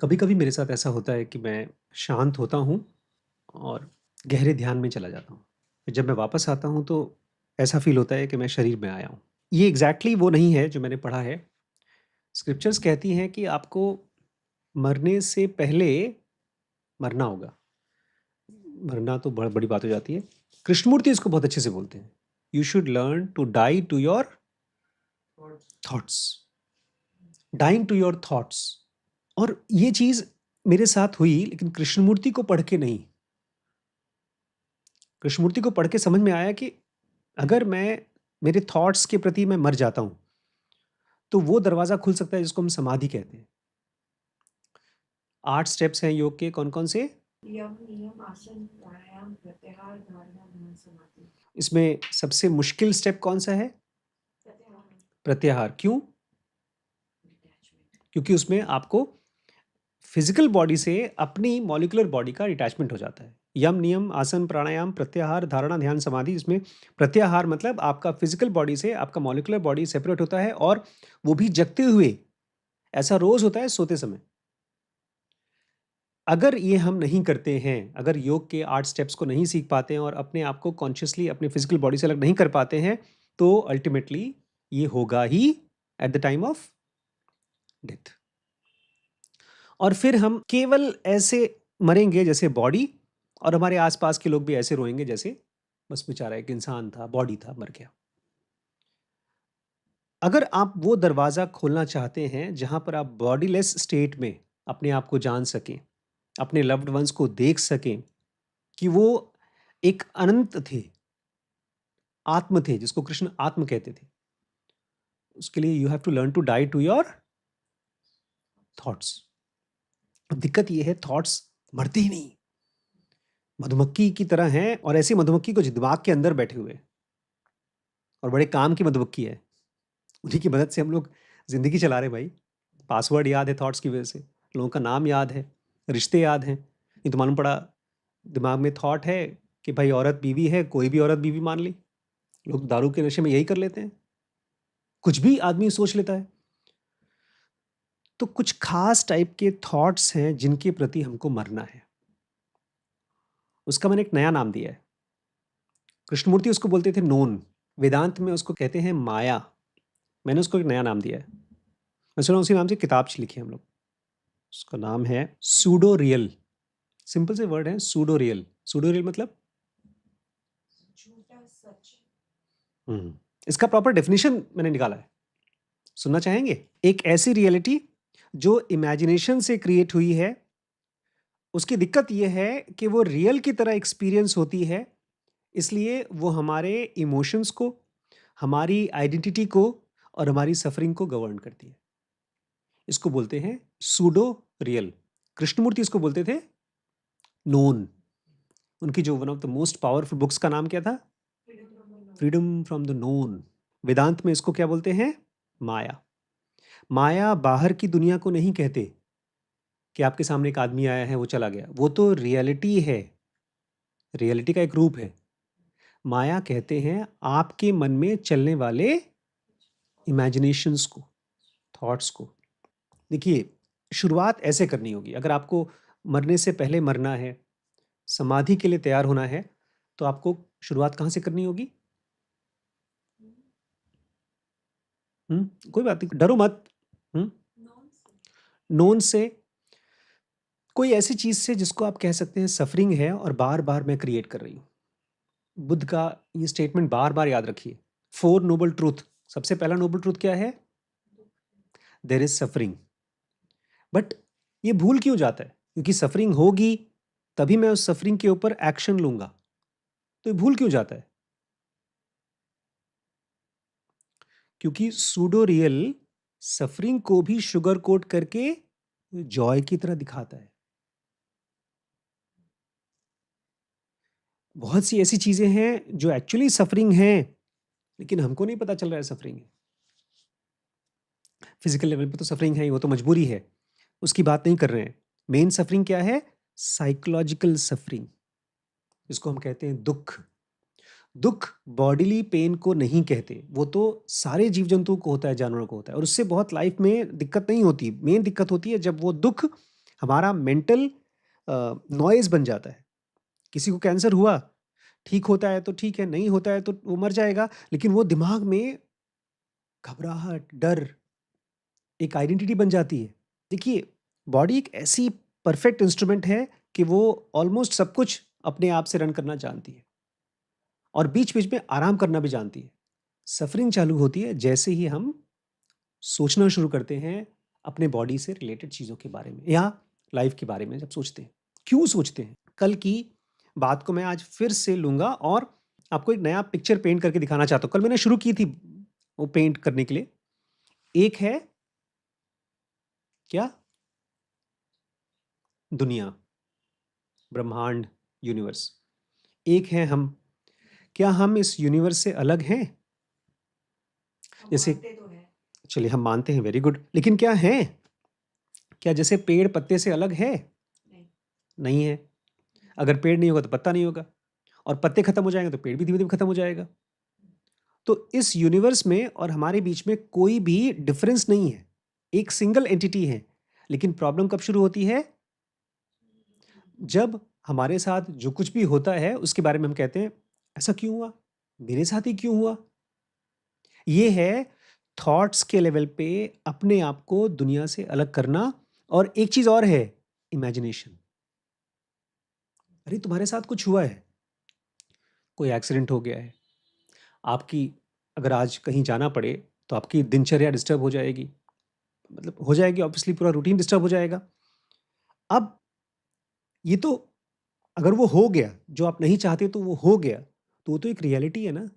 कभी-कभी मेरे साथ ऐसा होता है कि मैं शांत होता हूँ और गहरे ध्यान में चला जाता हूँ। फिर जब मैं वापस आता हूँ तो ऐसा फ़ील होता है कि मैं शरीर में आया हूँ। ये एग्ज़ैक्टली वो नहीं है जो मैंने पढ़ा है। स्क्रिप्चर्स कहती हैं कि आपको मरने से पहले मरना होगा। मरना तो बड़ी बात हो जाती है। कृष्णमूर्ति इसको बहुत अच्छे से बोलते हैं। You should learn to die to your thoughts. Dying to your thoughts. और ये चीज़ मेरे साथ हुई लेकिन कृष्णमूर्ति को पढ़ के नहीं। कृष्णमूर्ति को पढ़ के समझ में आया कि अगर मैं मेरे थॉट्स के प्रति मैं मर जाता हूँ, तो वो दरवाज़ा खुल सकता है जिसको हम समाधि कहते हैं। 8 स्टेप्स हैं योग के कौन-कौन से? यम, नियम, आसन, प्राणायाम, प्रत्याहार, धारणा, ध्यान, समाधि। इसमें सबसे मुश्किल स्टेप कौन-सा है? प्रत्याहार। प्रत्याहार। क्यों? डिटैचमेंट। क्योंकि उसमें आपको फिज़िकल बॉडी से अपनी मॉलिक्यूलर बॉडी का डिटैचमेंट हो जाता है। यम, नियम, आसन, प्राणायाम, प्रत्याहार, धारणा, ध्यान, समाधि। इसमें प्रत्याहार मतलब आपका फिज़िकल बॉडी से आपका मॉलिक्यूलर बॉडी सेपरेट होता है और वो भी जगते हुए। ऐसा रोज़ होता है सोते समय। अगर ये हम नहीं करते हैं, अगर योग के 8 स्टेप्स को नहीं सीख पाते हैं और अपने आप को कॉन्शियसली अपने फिज़िकल बॉडी से अलग नहीं कर पाते हैं, तो अल्टीमेटली ये होगा ही at the time of death. और फिर हम केवल ऐसे मरेंगे जैसे बॉडी, और हमारे आस-पास के लोग भी ऐसे रोएँगे जैसे बस बेचारा एक इंसान था, बॉडी था, मर गया। अगर आप वो दरवाज़ा खोलना चाहते हैं जहाँ पर आप बॉडीलेस स्टेट में अपने आप को जान सकें, अपने लव्ड वन्स को देख सकें कि वो एक अनंत थे, आत्म थे, जिसको कृष्ण आत्म कहते थे। उसके लिए you have to learn to die to your thoughts. अब दिक्कत ये है, थॉट्स मरते ही नहीं। मधुमक्खी की तरह हैं और ऐसी मधुमक्खी को जो दिमाग के अंदर बैठे हुए हैं और बड़े काम की मधुमक्खी है। उन्हीं की मदद से हम लोग ज़िंदगी चला रहे भाई। पासवर्ड याद है थॉट्स की वजह से, लोगों का नाम याद है, रिश्ते याद हैं। ये तो मालूम पड़ा दिमाग में थॉट है कि भाई औरत बीवी है, कोई भी औरत बीवी मान ली। लोग दारू के नशे में यही कर लेते हैं। कुछ भी आदमी सोच लेता है। तो कुछ खास टाइप के थॉट्स हैं जिनके प्रति हमको मरना है। उसका मैंने एक नया नाम दिया है। कृष्णमूर्ति उसको बोलते थे नोन, वेदांत में उसको कहते हैं माया। मैंने उसको एक नया नाम दिया है। मैं सुना उसी नाम से किताब लिखी है हम लोग। उसका नाम है सूडो रियल। सिंपल से वर्ड है सूडो रियल। सूडो रियल मतलब झूठा सच। इसका प्रॉपर डेफिनेशन मैंने निकाला है। सुनना चाहेंगे? एक ऐसी रियलिटी जो इमेजिनेशन से क्रिएट हुई है। उसकी दिक्कत ये है कि वो रियल की तरह एक्सपीरियंस होती है, इसलिए वो हमारे इमोशंस को, हमारी आइडेंटिटी को और हमारी सफरिंग को गवर्न करती है। इसको बोलते हैं सूडो रियल। कृष्णमूर्ति इसको बोलते थे नोन। उनकी जो one of the most powerful books का नाम क्या था? Freedom from the known. Vedanta में इसको क्या बोलते हैं? माया। माया बाहर की दुनिया को नहीं कहते कि आपके सामने एक आदमी आया है वो चला गया, वो तो रियलिटी है, रियलिटी का एक रूप है। माया कहते हैं आपके मन में चलने वाले इमेजिनेशंस को, थॉट्स को। देखिए, शुरुआत ऐसे करनी होगी। अगर आपको मरने से पहले मरना है, समाधि के लिए तैयार होना है, तो आपको शुरुआत कहाँ से करनी होगी? कोई बात नहीं, डरो मत। हुँ, नोन से, कोई ऐसी चीज़ से जिसको आप कह सकते हैं सफरिंग है और बार-बार मैं क्रिएट कर रही हूँ। बुद्ध का ये स्टेटमेंट बार-बार याद रखिए। 4 नोबल ट्रुथ, सबसे पहला नोबल ट्रुथ क्या है? There is suffering. बट ये भूल क्यों जाता है? क्योंकि सफरिंग होगी, तभी मैं उस सफरिंग के ऊपर एक्शन लूँगा। तो ये भूल क्यों जाता है? क्योंकि सूडो रियल सफरिंग को भी शुगर कोट करके जॉय की तरह दिखाता है। बहुत सी ऐसी चीज़ें हैं जो एक्चुअली सफरिंग हैं, लेकिन हमको नहीं पता चल रहा है सफरिंग है। फिजिकल लेवल पे तो सफरिंग है ही, वो तो मजबूरी है। उसकी बात नहीं कर रहे हैं। मेन सफरिंग क्या है? साइकोलॉजिकल सफरिंग, जिसको हम कहते हैं दुःख। दुःख बॉडीली पेन को नहीं कहते, वो तो सारे जीव-जंतुओं को होता है, जानवरों को होता है और उससे बहुत लाइफ में दिक्कत नहीं होती। मेन दिक्कत होती है जब वो दुःख हमारा मेंटल नॉइज़ बन जाता है। किसी को कैंसर हुआ, ठीक होता है तो ठीक है, नहीं होता है तो वो मर जाएगा, लेकिन वो दिमाग में घबराहट, डर, एक आइडेंटिटी बन जाती है। देखिए, बॉडी एक ऐसी परफेक्ट इंस्ट्रूमेंट है कि वो ऑलमोस्ट सब कुछ अपने आप से रन करना जानती है और बीच-बीच में आराम करना भी जानती है। सफरिंग चालू होती है जैसे ही हम सोचना शुरू करते हैं अपने बॉडी से रिलेटेड चीज़ों के बारे में या लाइफ के बारे में जब सोचते हैं। क्यों सोचते हैं? कल की बात को मैं आज फिर से लूँगा और आपको एक नया पिक्चर पेंट करके दिखाना चाहता हूँ। कल मैंने शुरू की थी वो पेंट करने के लिए। एक है क्या? दुनिया, ब्रह्मांड, यूनिवर्स। एक हैं हम। क्या हम इस यूनिवर्स से अलग हैं? हम जैसे मानते तो हैं। चलिए हम मानते हैं, वेरी गुड। लेकिन क्या हैं? क्या जैसे पेड़ पत्ते से अलग है? नहीं। नहीं है। अगर पेड़ नहीं होगा तो पत्ता नहीं होगा और पत्ते खत्म हो जाएंगे तो पेड़ भी धीमे-धीमे खत्म हो जाएगा। तो इस यूनिवर्स में और हमारे बीच में कोई भी डिफरेंस नहीं है। एक सिंगल एंटिटी है। लेकिन प्रॉब्लम कब शुरू होती है? जब हमारे साथ जो कुछ भी होता है उसके बारे में हम कहते हैं, ऐसा क्यों हुआ? मेरे साथ ही क्यों हुआ? ये है थॉट्स के लेवल पे अपने आप को दुनिया से अलग करना। और एक चीज़ और है, इमेजिनेशन। अरे तुम्हारे साथ कुछ हुआ है, कोई एक्सीडेंट हो गया है, आपकी अगर आज कहीं जाना पड़े तो आपकी दिनचर्या डिस्टर्ब हो जाएगी। मतलब हो जाएगी, ऑब्वियसली पूरा रूटीन डिस्टर्ब हो जाएगा। अब ये तो अगर वो हो गया, जो आप नहीं चाहते तो वो हो गया, तो वो तो एक रियलिटी है ना।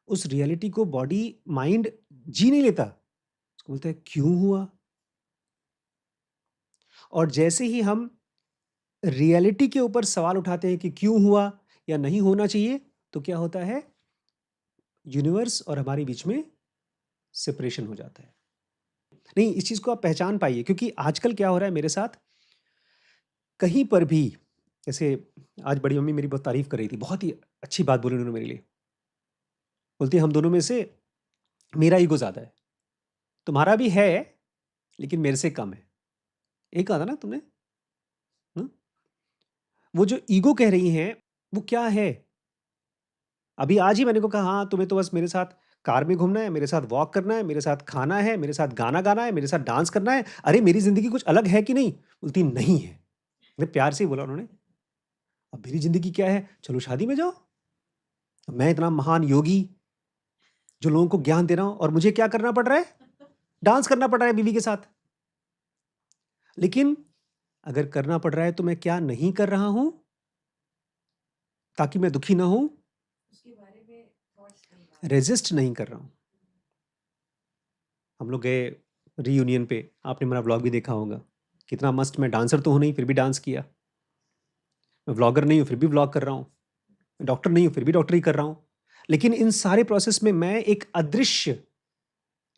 उस रियलिटी को बॉडी, माइंड जी नहीं लेता। उसको बोलता है क्यों हुआ? और जैसे ही हम रियलिटी के ऊपर सवाल उठाते हैं कि क्यों हुआ या नहीं होना चाहिए, तो क्या होता है? यूनिवर्स और हमारे बीच में सेपरेशन हो जाता है। नहीं, इस चीज़ को आप पहचान पाइए, क्योंकि आजकल क्या हो रहा है मेरे साथ, कहीं पर भी, जैसे आज बड़ी मम्मी मेरी बहुत तारीफ़ कर रही थी, बहुत ही अच्छी बात बोली उन्होंने मेरे लिए। बोलती है हम दोनों में से मेरा ईगो ज़्यादा है, तुम्हारा भी है लेकिन मेरे से कम है। यही कहा था ना तुमने? हुँ? वो जो ईगो कह रही हैं, वो क्या है? अभी आज ही मैंने को कहा हाँ, तुम्हें तो बस मेरे साथ कार में घूमना है, मेरे साथ वॉक करना है, मेरे साथ खाना है, मेरे साथ गाना गाना है, मेरे साथ डांस करना है। अरे मेरी ज़िंदगी कुछ अलग है कि नहीं? बोलती नहीं है। बड़े प्यार से ही बोला उन्होंने। अब मेरी ज़िंदगी क्या है? चलो शादी में जाओ। मैं इतना महान योगी जो लोगों को ज्ञान दे रहा हूँ और मुझे क्या करना पड़ रहा है? डांस करना पड़ रहा है बीवी के साथ। लेकिन अगर करना पड़ रहा है तो मैं क्या नहीं कर रहा हूँ ताकि मैं दुखी ना हूँ? उसके बारे में थॉट्स नहीं आ रहे। रेज़िस्ट नहीं कर रहा हूँ। हम लोग गए रियूनियन पे, आपने मेरा व्लॉग भी देखा होगा। कितना मस्त, मैं डांसर तो हूँ नहीं, फिर भी डांस किया। मैं व्लॉगर नहीं हूँ, फिर भी व्लॉग कर रहा हूँ। मैं डॉक्टर नहीं हूँ, फिर भी डॉक्टरी कर रहा हूँ। लेकिन इन सारे प्रोसेस में मैं एक अदृश्य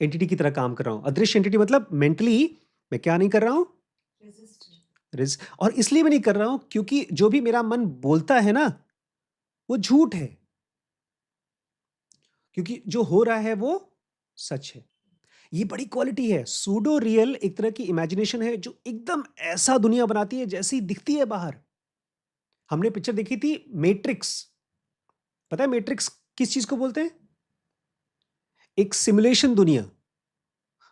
एंटिटी की तरह काम कर रहा हूँ। अदृश्य एंटिटी मतलब मेंटली मैं क्या नहीं कर रहा हूँ? रेजिस्ट नहीं। रिस और इसलिए मैं नहीं कर रहा हूँ क्योंकि जो भी मेरा मन बोलता है ना, वो झूठ है। क्योंकि जो हो रहा है वो सच है। ये बड़ी क्वालिटी है। सूडो रियल एक तरह की इमेजिनेशन है जो एकदम ऐसा दुनिया बनाती है जैसी दिखती है बाहर। हमने पिक्चर देखी थी मैट्रिक्स। पता है मैट्रिक्स किस चीज को बोलते हैं? एक सिमुलेशन दुनिया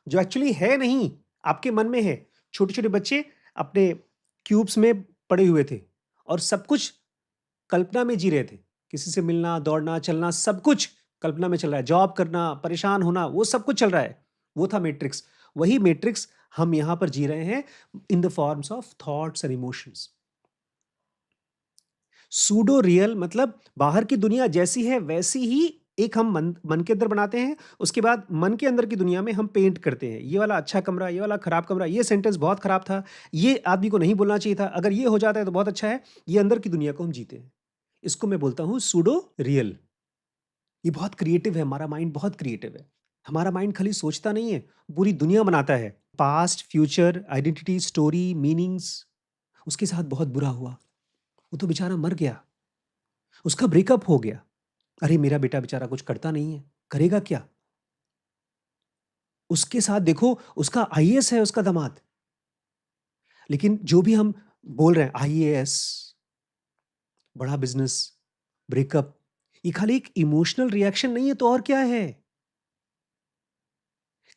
जो एक्चुअली है नहीं, आपके मन में है। छोटे-छोटे बच्चे अपने क्यूब्स में पड़े हुए थे और सब कुछ कल्पना में जी रहे थे। किसी से मिलना, दौड़ना, चलना सब कुछ कल्पना में चल रहा है। जॉब करना, परेशान होना, वो सब कुछ चल रहा है। वो था मैट्रिक्स। वही मैट्रिक्स हम यहाँ पर जी रहे हैं in the forms of thoughts and emotions. Pseudo real मतलब बाहर की दुनिया जैसी है वैसी ही एक हम मन मन के अंदर बनाते हैं। उसके बाद मन के अंदर की दुनिया में हम पेंट करते हैं। ये वाला अच्छा कमरा, ये वाला खराब कमरा, ये सेंटेंस बहुत खराब था, ये आदमी को नहीं बोलना चाहिए था, अगर ये हो जाता है तो बहुत अच्छा है। ये अंदर की दुनिया को हम जीते हैं। इसको मैं बोलता हूँ सूडो रियल। ये बहुत क्रिएटिव है, हमारा माइंड बहुत क्रिएटिव है। हमारा माइंड खाली सोचता नहीं है, पूरी दुनिया बनाता है। Past, future, identity, story, meanings. उसके साथ बहुत बुरा हुआ, वो तो बेचारा मर गया, उसका ब्रेकअप हो गया। अरे मेरा बेटा बेचारा कुछ करता नहीं है, करेगा क्या? उसके साथ देखो, उसका आईएएस है उसका दामाद। लेकिन जो भी हम बोल रहे हैं, आईएएस, बड़ा बिजनेस, ब्रेकअप, ये खाली एक इमोशनल रिएक्शन नहीं है तो और क्या है?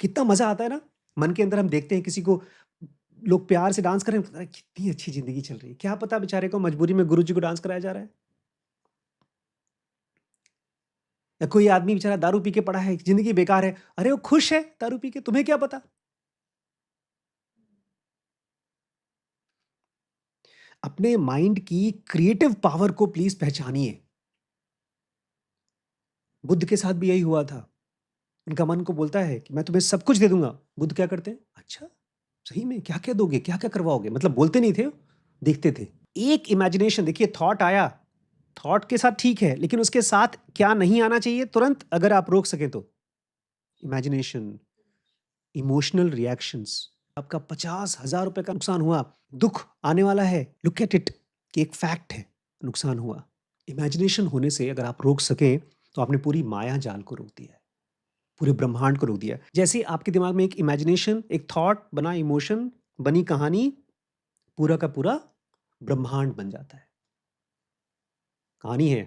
कितना मजा आता है ना, मन के अंदर हम देखते हैं किसी को, लोग प्यार से डांस कर रहे हैं, पता है कितनी अच्छी जिंदगी चल रही है, क्या पता बेचारे को मजबूरी में गुरुजी को डांस कराया जा रहा है, या कोई आदमी बेचारा दारू पी के पड़ा है, जिंदगी बेकार है, अरे वो खुश है दारू पी के, तुम्हें क्या पता? अपने माइंड की क्रिएटिव पावर को प्लीज पहचानिए। बुद्ध के साथ भी यही हुआ था। उनका मन को बोलता है कि मैं तुम्हें सब कुछ दे दूंगा। बुद्ध क्या करते हैं, अच्छा सही में क्या क्या दोगे, क्या क्या करवाओगे, मतलब बोलते नहीं थे, देखते थे। एक इमेजिनेशन, देखिए थॉट आया, थॉट के साथ ठीक है, लेकिन उसके साथ क्या नहीं आना चाहिए तुरंत, अगर आप रोक सकें तो इमेजिनेशन, इमोशनल रिएक्शंस। आपका 50,000 रुपए का नुकसान हुआ, दुख आने वाला है, लुक एट इट कि एक फैक्ट है, नुकसान हुआ। इमेजिनेशन होने से अगर आप रोक सकें तो आपने पूरी माया जाल को रोक दिया है, पूरे ब्रह्मांड को रोक दिया है। जैसे आपके दिमाग में एक इमेजिनेशन, एक थॉट बना, इमोशन बनी, कहानी, पूरा का पूरा ब्रह्मांड बन जाता है। कहानी है,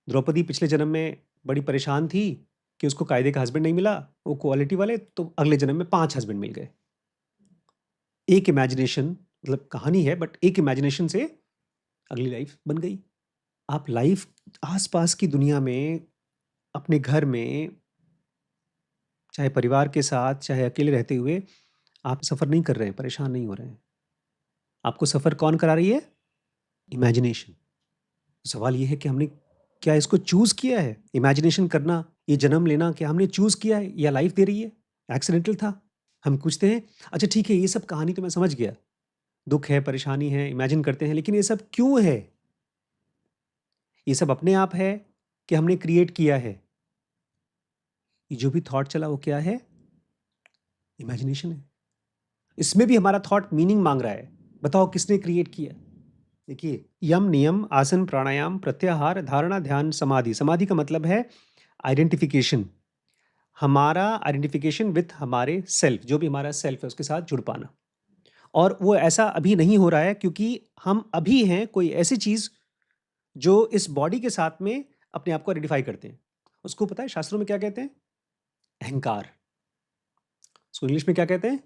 द्रौपदी पिछले जन्म में बड़ी परेशान थी कि उसको कायदे का हस्बैंड नहीं मिला, वो क्वालिटी वाले, तो अगले जन्म में 5 हस्बैंड मिल गए। एक इमेजिनेशन, मतलब कहानी है बट एक इमेजिनेशन से अगली लाइफ बन गई। आप लाइफ आस-पास की दुनिया में, अपने घर में, चाहे परिवार के साथ, चाहे अकेले रहते हुए, आप सफ़र नहीं कर रहे हैं, परेशान नहीं हो रहे हैं। आपको सफ़र कौन करा रही है? इमेजिनेशन। सवाल ये है कि हमने क्या इसको चूज़ किया है? इमेजिनेशन करना, ये जन्म लेना, क्या हमने चूज़ किया है या लाइफ दे रही है? एक्सीडेंटल था? हम पूछते हैं, अच्छा ठीक है, ये सब कहानी तो मैं समझ गया। दुःख है, परेशानी है, इमेजिन करते हैं, लेकिन ये सब क्यों है? ये सब अपने आप है कि हमने क्रिएट किया है? ये जो भी थॉट चला वो क्या है? इमेजिनेशन है। इसमें भी हमारा थॉट मीनिंग मांग रहा है। बताओ किसने क्रिएट किया? देखिए, यम, नियम, आसन, प्राणायाम, प्रत्याहार, धारणा, ध्यान, समाधि। समाधि का मतलब है आइडेंटिफिकेशन। हमारा आइडेंटिफिकेशन विथ हमारे सेल्फ, जो भी हमारा सेल्फ है उसके साथ जुड़ पाना। और वो ऐसा अभी नहीं हो रहा है क्योंकि हम अभी हैं कोई ऐसी चीज़ जो इस बॉडी के साथ में अपने आप को आइडेंटिफाई करते हैं। उसको पता है शास्त्रों में क्या कहते हैं? अहंकार। उसको इंग्लिश में क्या कहते हैं?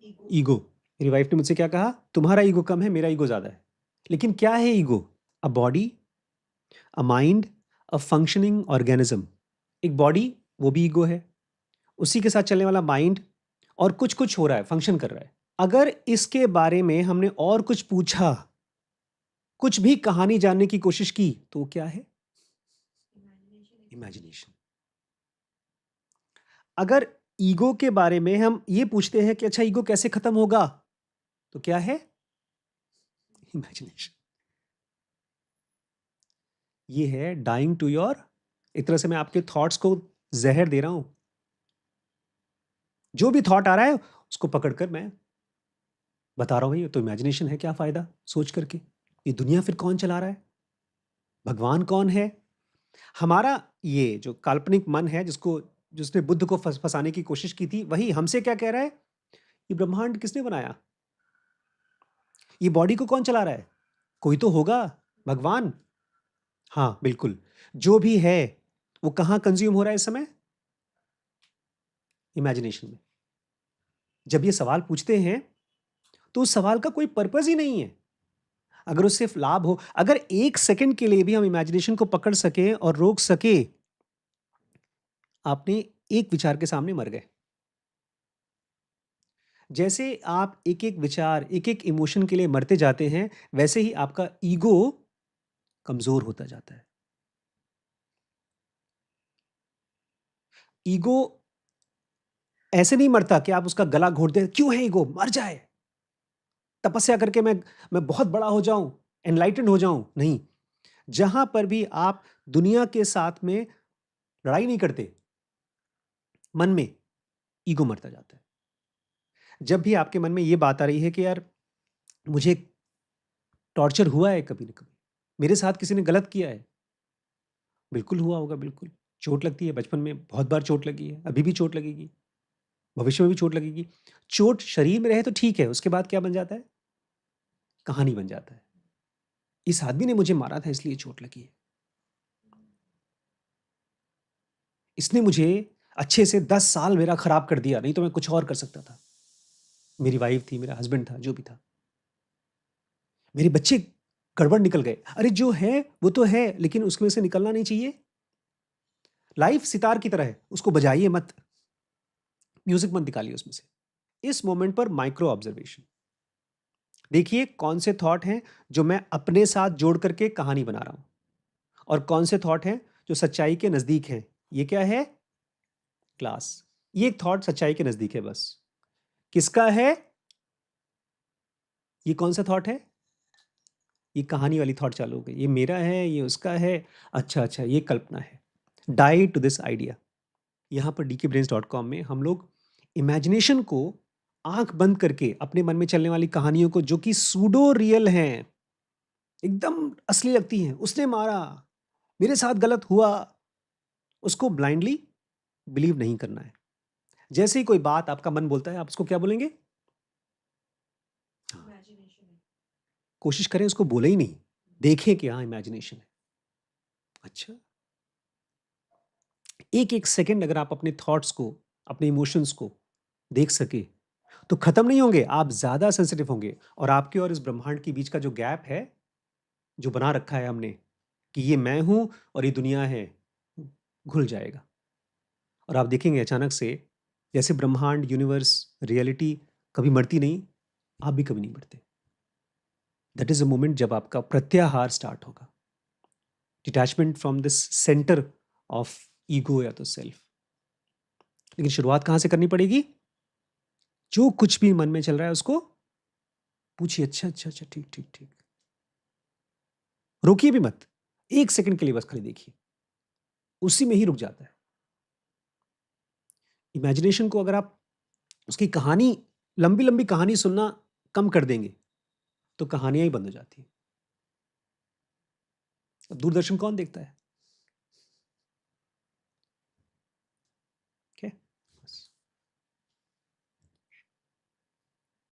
ईगो। ईगो। मेरी वाइफ ने मुझसे क्या कहा, तुम्हारा ईगो कम है, मेरा ईगो ज़्यादा है। लेकिन क्या है ego? A body, a mind, a functioning organism. एक बॉडी, वो भी ईगो है, उसी के साथ चलने वाला माइंड, और कुछ कुछ हो रहा है, फंक्शन कर रहा है। अगर इसके बारे में हमने और कुछ पूछा, कुछ भी कहानी जानने की कोशिश की, तो वो क्या है? इमेजिनेशन। इमेजिनेशन। अगर ईगो के बारे में हम ये पूछते हैं कि अच्छा ईगो कैसे खत्म होगा, तो क्या है? इमेजिनेशन। ये है डाइंग टू योर, एक तरह से मैं आपके थॉट्स को जहर दे रहा हूं। जो भी थॉट आ रहा है उसको पकड़कर मैं बता रहा हूं, ये तो इमेजिनेशन है, क्या फायदा सोच करके? ये दुनिया फिर कौन चला रहा है? भगवान कौन है? हमारा ये जो काल्पनिक मन है, जिसको, जिसने बुद्ध को फंसाने की कोशिश की थी, वही हमसे क्या कह रहा है? ये ब्रह्मांड किसने बनाया? ये बॉडी को कौन चला रहा है? कोई तो होगा, भगवान। हाँ बिल्कुल। जो भी है वो कहाँ कंज्यूम हो रहा है इस समय? इमेजिनेशन में। जब ये सवाल पूछते हैं तो उस सवाल का कोई पर्पस ही नहीं है। अगर उससे लाभ हो, अगर एक सेकंड के लिए भी हम इमेजिनेशन को पकड़ सके और रोक सके, आपने एक विचार के सामने मर गए। जैसे आप एक एक विचार, एक एक इमोशन के लिए मरते जाते हैं, वैसे ही आपका ईगो कमजोर होता जाता है। ईगो ऐसे नहीं मरता कि आप उसका गला घोट दे, क्यों है ईगो, मर जाए, तपस्या करके मैं बहुत बड़ा हो जाऊं, एनलाइटेंड हो जाऊं। नहीं, जहां पर भी आप दुनिया के साथ में लड़ाई नहीं करते, मन में ईगो मरता जाता है। जब भी आपके मन में ये बात आ रही है कि यार मुझे टॉर्चर हुआ है कभी ना कभी, मेरे साथ किसी ने गलत किया है, बिल्कुल हुआ होगा, बिल्कुल चोट लगती है, बचपन में बहुत बार चोट लगी है, अभी भी चोट लगेगी। भविष्य में भी चोट लगेगी। चोट शरीर में रहे तो ठीक है, उसके बाद क्या बन जाता है? कहानी बन जाता है। इस आदमी ने मुझे मारा था इसलिए चोट लगी है। इसने मुझे अच्छे से 10 साल मेरा खराब कर दिया, नहीं तो मैं कुछ और कर सकता था। मेरी वाइफ थी, मेरा हस्बैंड था, जो भी था। मेरे बच्चे गड़बड़ निकल गए। अरे जो है वो तो है, लेकिन उसमें से निकलना नहीं चाहिए। लाइफ सितार की तरह है, उसको बजाइए मत, म्यूजिक मत निकालिए उसमें से। इस मोमेंट पर माइक्रो ऑब्जर्वेशन देखिए, कौन से थॉट हैं जो मैं अपने साथ जोड़ करके कहानी बना रहा हूं, और कौन से थॉट हैं जो सच्चाई के नजदीक हैं। ये क्या है? क्लास। ये एक थॉट सच्चाई के नजदीक है, बस। किसका है? ये कौन सा थॉट है? ये कहानी वाली थॉट चालू हो गई। ये मेरा है, ये उसका है। अच्छा अच्छा, ये कल्पना है। Die to this idea. यहाँ पर dkbrains.com में हम लोग इमेजिनेशन को आंख बंद करके अपने मन में चलने वाली कहानियों को, जो कि सूडो रियल हैं, एकदम असली लगती हैं, उसने मारा, मेरे साथ गलत हुआ, उसको ब्लाइंडली बिलीव नहीं करना है। जैसे ही कोई बात आपका मन बोलता है, आप उसको क्या बोलेंगे? हाँ, इमेजिनेशन है। कोशिश करें उसको बोले ही नहीं, देखें कि हाँ इमेजिनेशन है। अच्छा, एक एक सेकंड अगर आप अपने थॉट्स को, अपने इमोशंस को देख सके, तो खत्म नहीं होंगे, आप ज्यादा सेंसिटिव होंगे, और आपके और इस ब्रह्मांड के बीच का जो गैप है, जो बना रखा है हमने, कि ये मैं हूं और ये दुनिया है, घुल जाएगा। और आप देखेंगे अचानक से, जैसे ब्रह्मांड, यूनिवर्स, रियलिटी कभी मरती नहीं, आप भी कभी नहीं मरते। दैट इज अ मोमेंट जब आपका प्रत्याहार स्टार्ट होगा, detachment from this centre of ego या तो सेल्फ। लेकिन शुरुआत कहां से करनी पड़ेगी? जो कुछ भी मन में चल रहा है उसको पूछिए, अच्छा अच्छा अच्छा, ठीक ठीक ठीक, रोकिए भी मत, एक सेकंड के लिए बस खाली देखिए, उसी में ही रुक जाता है। इमेजिनेशन को अगर आप उसकी कहानी, लंबी लंबी कहानी सुनना कम कर देंगे, तो कहानियां ही बंद हो जाती है। अब दूरदर्शन कौन देखता है?